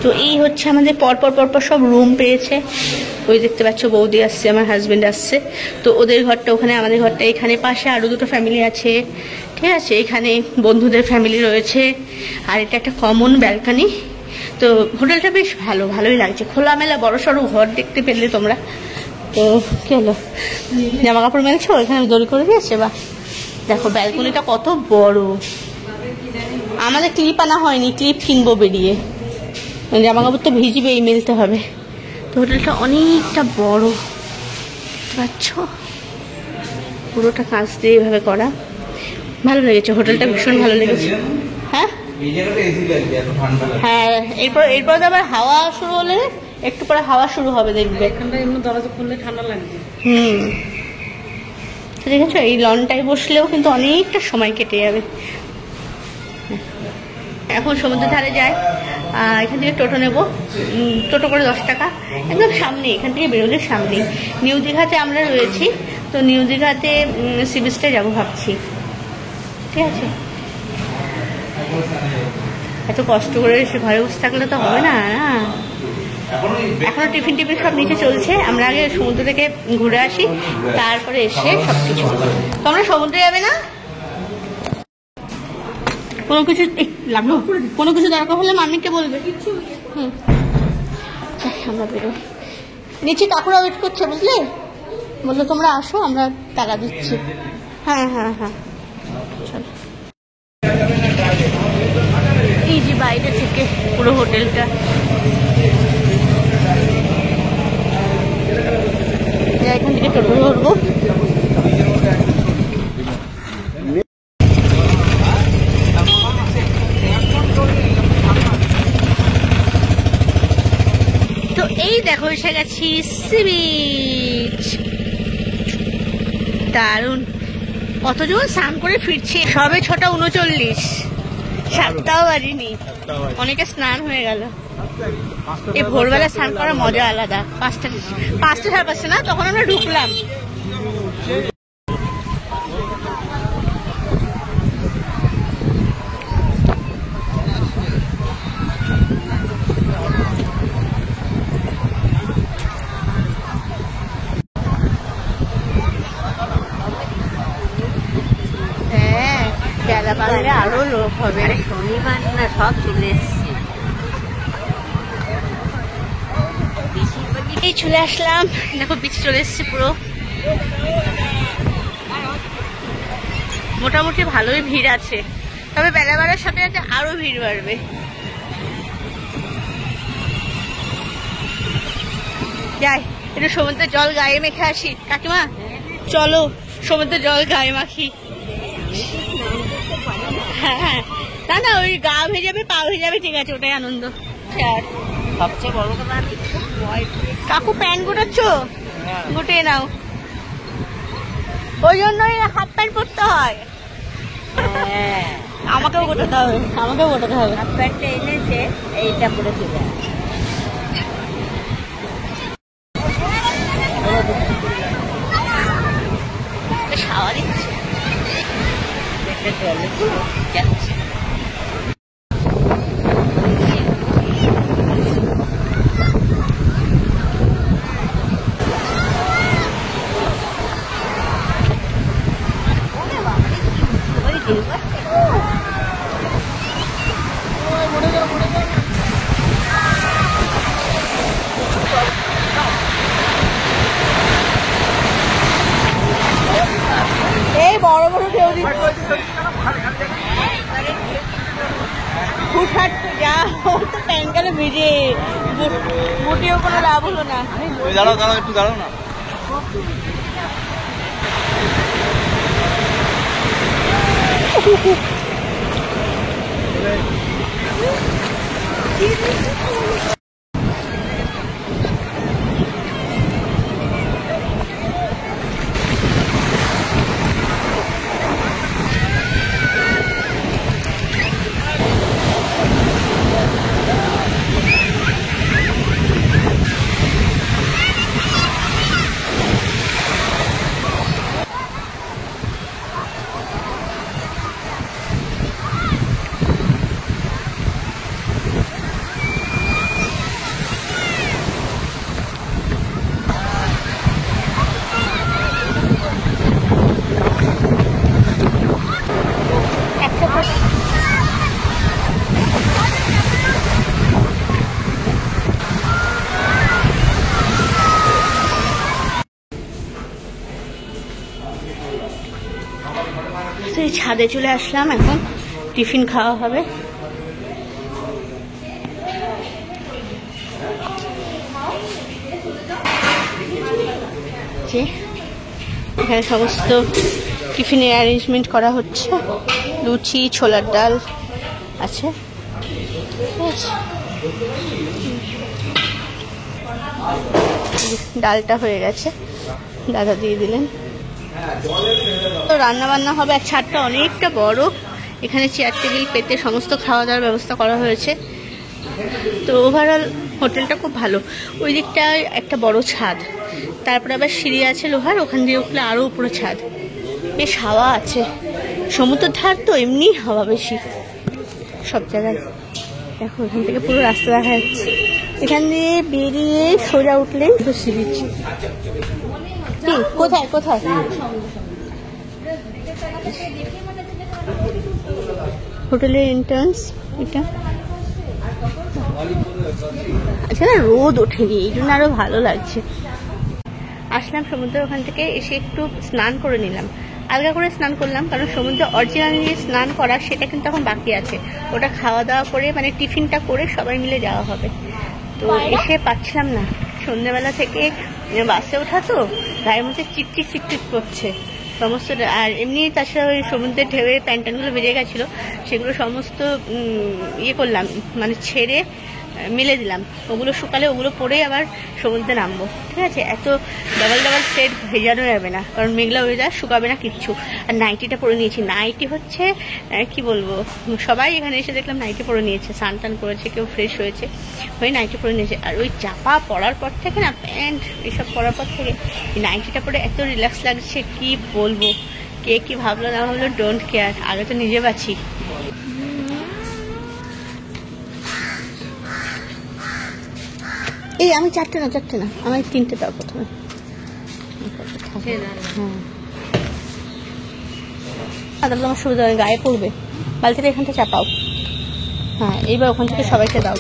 তো এই হচ্ছে আমাদের পরপর পরপর সব রুম পেয়েছে। ওই দেখতে পাচ্ছ বৌদি আসছে, আমার হাজব্যান্ড আসছে, তো ওদের ঘরটা ওখানে, আমাদের ঘরটা এখানে, পাশে আরও দুটো ফ্যামিলি আছে, ঠিক আছে। এখানে বন্ধুদের ফ্যামিলি রয়েছে, আর এটা একটা কমন ব্যালকনি। তো হোটেলটা বেশ ভালোই লাগছে, খোলামেলা বড় সড়ো ঘর দেখতে পেলে তোমরা। তো কি হলো, জামা কাপড় মেলছো, এখানে দড়ি করে দিয়েছে। বা দেখো ব্যালকনিটা কত বড়। আমাদের ক্লিপ আনা হয়নি, ক্লিপ কিনবো বেরিয়ে, জামা কাপড় তো ভিজবেই, মেলতে হবে। তো হোটেলটা অনেকটা বড়, দেখতে পাচ্ছ, পুরোটা কাঁচ দিয়ে এইভাবে করা। ভালো লেগেছে হোটেলটা, ভীষণ ভালো লেগেছে। হ্যাঁ হ্যাঁ, এরপর আবার হাওয়া শুরু হলে, একটু পরে হাওয়া শুরু হবে দেখবে। এখানটা এমনি দরজা খুললে ঠান্ডা লাগছে। ঠিক আছে, এই লনটায় বসলেও কিন্তু অনেকটা সময় কেটে যাবে। এখন সমুদ্রের ধারে যাই, এখান থেকে টোটো নেব, টোটো করে 10 টাকা, একদম সামনে, এখান থেকে বেরোলে সামনে। নিউ দীঘাতে আমরা রয়েছি, তো নিউ দীঘাতে সি বিচটায় যাবো ভাবছি, ঠিক আছে। এত কষ্ট করে সে ঘরে বসে থাকলে তো হবে না। এখনো টিফিন সব নিচে চলছে, আমরা আগে সমুদ্র থেকে ঘুরে আসি, তারপরে এসে সবকিছু। তোমরা সমুদ্রে যাবে না? কোনো কিছু দরকার হলে মাম্মিকে বলবে। আমরা বেরো, নিচে কাকুরা ওয়েট করছে, বুঝলে, বললো তোমরা আসো, আমরা টাকা দিচ্ছি। হ্যাঁ হ্যাঁ হ্যাঁ, চলো। এই যে বাইরে থেকে পুরো হোটেলটা, এখান থেকে টোটো ধরবো। তো এই দেখো এসে গেছি সি বিচ, দারুণ। কতজন স্নান করে ফিরছে, সবে 6:39, 7টাও বাজিনি, অনেকে স্নান হয়ে গেল। এই ভোরবেলা স্নান করার মজা আলাদা। 5টা 5:30 না, তখন আমরা ঢুকলাম। হ্যাঁ, বেলা বাড়লে আরো লোক হবে, শনিবার না, সব চলে এসছে। এই চলে আসলাম, দেখো বিচ চলে এসছে পুরো। মোটামুটি ভালোই ভিড় আছে, তবে বেলা বাড়ার সাথে সাথে আরো ভিড় বাড়বে। যাই, একটু সমুদ্রের জল গায়ে মেখে আসি। কাকিমা চলো, সমুদ্রের জল গায়ে মাখি। হ্যাঁ হ্যাঁ, না ওই গা ভেজাবে, পা ভেজাবে, ঠিক আছে, ওটাই আনন্দ। সবচেয়ে বড় কথা, কাকু প্যান্ট গোটাচ্ছ, গুটিয়ে নাও। ওই জন্যই হাফ প্যান্ট পরতে হয়। আমাকেও গোটাতে হবে, হাফ প্যান্টটা এনেছে, এইটা পরে চলে হাওয়া দিচ্ছে। এই বড় বড় ঢেউ দিচ্ছে, হুটহাট যা, ওর তো প্যান্টগুলো ভিজে, মুটিও কোনো লাভ হলো না। দাঁড়াও একটু দাঁড়াও না। ছাদে চলে আসলাম, এখন টিফিন খাওয়া হবে। এখানে সমস্ত টিফিনের অ্যারেঞ্জমেন্ট করা হচ্ছে, লুচি, ছোলার ডাল আছে, ডালটা হয়ে গেছে, দাদা দিয়ে দিলেন। তো রান্না বান্না হবে, আর ছাদটা অনেকটা বড়, এখানে চেয়ার টেবিল পেতে সমস্ত খাওয়া দাওয়ার ব্যবস্থা করা হয়েছে। তো ওভারঅল হোটেলটা খুব ভালো। ওই দিকটায় একটা বড় ছাদ, তারপরে আবার সিঁড়ি আছে লোহার, ওখান দিয়ে উঠলে আরও উপরে ছাদ, বেশ হাওয়া আছে। সমুদ্রের ধার তো এমনি হাওয়া বেশি সব জায়গায়। দেখো এখান থেকে পুরো রাস্তা দেখা যাচ্ছে, এখান দিয়ে বেরিয়ে সোজা উঠলেই তো সিঁড়ি। কোথায় কোথায়? হোটেলের এন্ট্রান্স এটা। আচ্ছা না, রোদ ওঠেনি, এই জন্য আরো ভালো লাগছে। আসলাম সমুদ্রের ওখান থেকে, এসে একটু স্নান করে নিলাম, আলগা করে স্নান করলাম, কারণ সমুদ্রে অরিজিনালি স্নান করা সেটা কিন্তু এখন বাকি আছে। ওটা খাওয়া দাওয়া করে মানে টিফিনটা করে সবাই মিলে যাওয়া হবে। তো এসে পাচ্ছিলাম না, সন্ধ্যেবেলা থেকে বাসে ওঠা তো গায়ের মধ্যে চিকচিক চিকচিক করছে সমস্ত। আর এমনি তাছাড়া ওই সমুদ্রের ঢেউয়ে প্যান্টানগুলো বেরিয়ে গেছিলো, সেগুলো সমস্ত ইয়ে করলাম, মানে ছেড়ে মেলে দিলাম। ওগুলো শুকালে ওগুলো পরেই আবার সমুদ্রে নামবো, ঠিক আছে? এত ডাবল ডাবল সেট ভেজানো যাবে না, কারণ মেঘলা ওয়েদার, শুকাবে না কিচ্ছু। আর নাইটিটা পরে নিয়েছি, নাইটি হচ্ছে কি বলবো, সবাই এখানে এসে দেখলাম নাইটি পরে নিয়েছে, স্নান টান করেছে, কেউ ফ্রেশ হয়েছে, হয়ে নাইটি পরে নিয়েছে। আর ওই চাপা পরার পর থেকে না, প্যান্ট এসব পরার পর থেকে নাইটিটা পরে এত রিল্যাক্স লাগছে, কি বলবো। কে কি ভাবলো না ভাবলো, ডোন্ট কেয়ার, আগে তো নিজে বাঁচি। এই আমি চারটে না, আমার 3টে দাও প্রথমে। তাহলে আমার সুবিধা হয়, গায়ে পড়বে। বালতিটা এখানটা চাপাও, হ্যাঁ এইবার ওখান থেকে সবাইকে দাও।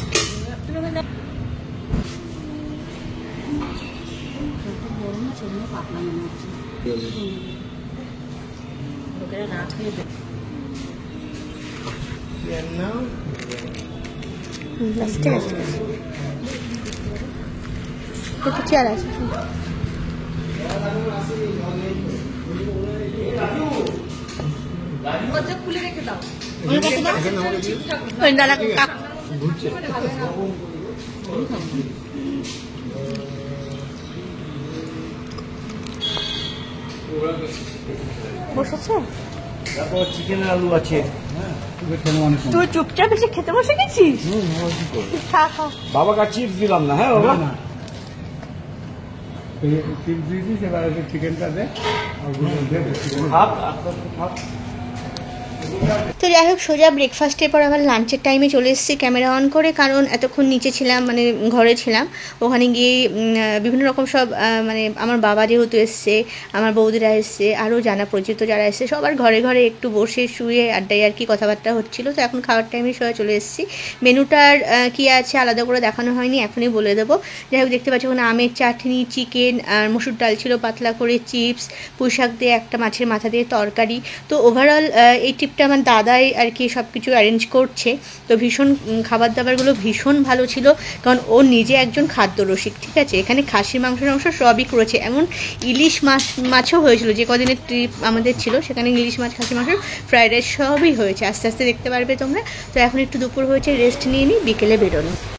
ঠিক আছে, একটু চেয়ার আছে। খুলে রেখে দাও, বসেছে। চিকেন আলু আছে, তুই চুপচাপ এসে খেতে বসে গেছিস? বাবাকে চিপস দিলাম না। হ্যাঁ বাবা, চিকেনটা দে। তো যাই হোক, সোজা ব্রেকফাস্টের পর আবার লাঞ্চের টাইমে চলে এসেছি ক্যামেরা অন করে, কারণ এতক্ষণ নিচে ছিলাম, মানে ঘরে ছিলাম। ওখানে গিয়ে বিভিন্ন রকম সব মানে আমার বাবা যেহেতু এসছে, আমার বৌদিরা এসছে, আরও জানা পরিচিত যারা এসছে, সবার ঘরে ঘরে একটু বসে শুয়ে আড্ডায় আর কি কথাবার্তা হচ্ছিলো। তো এখন খাওয়ার টাইমে সোজা চলে এসেছি। মেনুটার কী আছে আলাদা করে দেখানো হয়নি, এখনই বলে দেবো। যাই হোক, দেখতে পাচ্ছি ওখানে আমের চাটনি, চিকেন আর মসুর ডাল ছিল পাতলা করে, চিপস, পুঁই শাক দিয়ে একটা মাছের মাথা দিয়ে তরকারি। তো ওভারঅল এই ট্রিপটা আমার দাদাই আর কি সব কিছু অ্যারেঞ্জ করছে। তো ভীষণ খাবার দাবারগুলো ভীষণ ভালো ছিল, কারণ ও নিজে একজন খাদ্য রসিক, ঠিক আছে? এখানে খাসির মাংস সবই করেছে, এমন ইলিশ মাছও হয়েছিল, যে কদিনের ট্রিপ আমাদের ছিল সেখানে ইলিশ মাছ, খাসি মাংস, ফ্রাইড রাইস সবই হয়েছে। আস্তে আস্তে দেখতে পারবে তোমরা। তো এখন একটু দুপুর হয়েছে, রেস্ট নিয়ে নিই, বিকেলে বেরোনো।